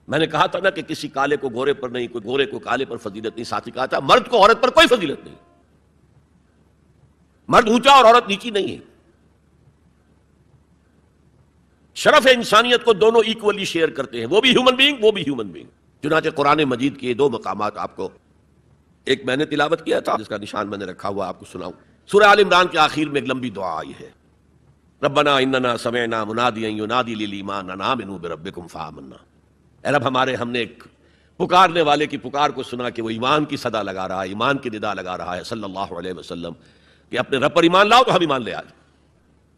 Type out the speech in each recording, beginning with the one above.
میں نے کہا تھا نا کہ کسی کالے کو گورے پر نہیں، کوئی گورے کو کالے پر فضیلت نہیں، ساتھ ہی کہا تھا مرد کو عورت پر کوئی فضیلت نہیں، مرد اونچا اور عورت نیچی نہیں ہے، شرف انسانیت کو دونوں ایکولی شیئر کرتے ہیں، وہ بھی ہیومن بینگ، وہ بھی ہیومن بینگ۔ چنانچہ قرآن مجید کے دو مقامات آپ کو، ایک میں نے تلاوت کیا تھا جس کا نشان میں نے رکھا ہوا، آپ کو سناؤں۔ سورہ آل عمران کے آخر میں ایک لمبی دعا آئی ہے، ربنا اننا سمعنا منادیا ینادی للایمان ان آمنوا بربکم فآمنا۔ اے رب ہم نے ایک پکارنے والے کی پکار کو سنا کہ وہ ایمان کی صدا لگا رہا ہے، ایمان کی ندا لگا رہا ہے صلی اللہ علیہ وسلم، کہ اپنے رب پر ایمان لاؤ تو ہم ایمان لے آئے۔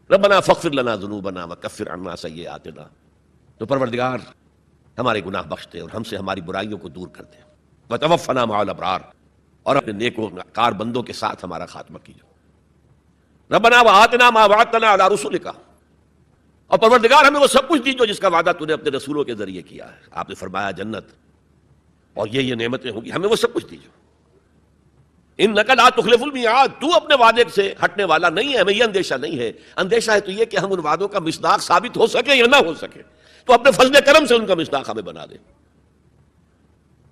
ربنا فاغفر لنا ذنوبنا وکفر عنا سیئاتنا، تو پروردگار ہمارے گناہ بخش دے اور ہم سے ہماری برائیوں کو دور کر دے، وتوفنا مع الابرار، اور اپنے نیکوکار بندوں کے ساتھ ہمارا خاتمہ کیجیے۔ ربنا وآتنا ما وعدتنا علی رسلک، اور پروردگار ہمیں وہ سب کچھ دیجو جس کا وعدہ تو نے اپنے رسولوں کے ذریعے کیا ہے۔ آپ نے فرمایا جنت اور یہ نعمتیں ہوں گی، ہمیں وہ سب کچھ دیجو۔ انک لا تخلف المیعاد، تو اپنے وعدے سے ہٹنے والا نہیں ہے، ہمیں یہ اندیشہ نہیں ہے، اندیشہ ہے تو یہ کہ ہم ان وعدوں کا مصداق ثابت ہو سکے یا نہ ہو سکے، تو اپنے فضل کرم سے ان کا مصداق ہمیں بنا دے۔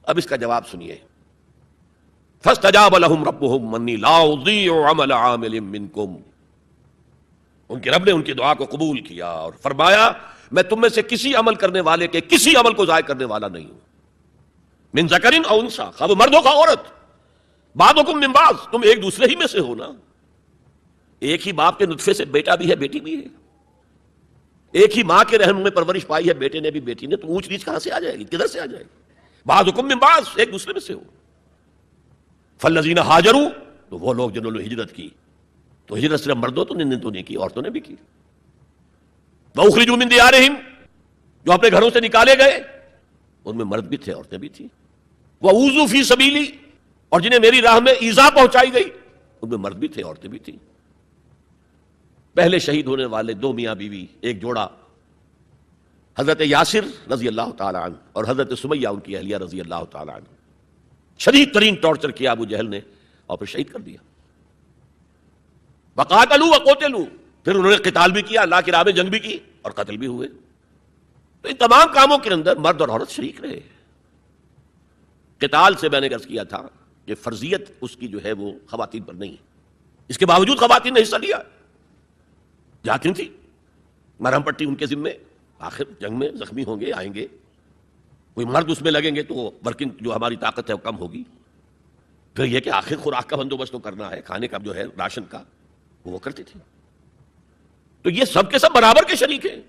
اب اس کا جواب سنیے، فاستجاب لهم ربهم انی لا اضیع عمل عامل منکم، ان کے رب نے ان کی دعا کو قبول کیا اور فرمایا میں تم میں سے کسی عمل کرنے والے کے کسی عمل کو ضائع کرنے والا نہیں ہوں، من ذکر او انثی، خواہ وہ مرد ہو خواہ عورت، بعضکم من بعض، تم ایک دوسرے ہی میں سے ہو نا، ایک ہی باپ کے نطفے سے بیٹا بھی ہے بیٹی بھی ہے، ایک ہی ماں کے رحم میں پرورش پائی ہے بیٹے نے بھی بیٹی نے، تو اونچ نیچ کہاں سے آ جائے گی، کدھر سے آ جائے گی؟ بعضکم من بعض، ایک دوسرے میں سے ہو۔ فالذین ہاجروا، تو وہ لوگ جنہوں نے ہجرت کی، تو ہجرت صرف مردوں تو نہیں کی، عورتوں نے بھی کی۔ وَأُخْرِجُوا مِن دِيَارِهِمْ، جو اپنے گھروں سے نکالے گئے، ان میں مرد بھی تھے عورتیں بھی تھیں۔ وَأُوذُوا فِي سَبِيلِي، اور جنہیں میری راہ میں ایذا پہنچائی گئی، ان میں مرد بھی تھے عورتیں بھی تھیں۔ پہلے شہید ہونے والے دو میاں بیوی، ایک جوڑا، حضرت یاسر رضی اللہ تعالی عنہ اور حضرت سمیہ ان کی اہلیہ رضی اللہ تعالی عنہ، شدید ترین ٹارچر کیا ابو جہل نے اور پھر شہید کر دیا۔ وقاتلوا وقتلوا، پھر انہوں نے قتال بھی کیا، اللہ کی راہ میں جنگ بھی کی اور قتل بھی ہوئے۔ تو ان تمام کاموں کے اندر مرد اور عورت شریک رہے۔ قتال سے میں نے عرض کیا تھا کہ فرضیت اس کی جو ہے وہ خواتین پر نہیں ہے، اس کے باوجود خواتین نے حصہ لیا، جاکن تھی، مرہم پٹی ان کے ذمے، آخر جنگ میں زخمی ہوں گے، آئیں گے، کوئی مرد اس میں لگیں گے تو ورکنگ جو ہماری طاقت ہے وہ کم ہوگی، پھر یہ کہ آخر خوراک کا بندوبست تو کرنا ہے، کھانے کا جو ہے راشن کا وہ کرتے تھے۔ تو یہ سب کے سب برابر کے شریک ہیں۔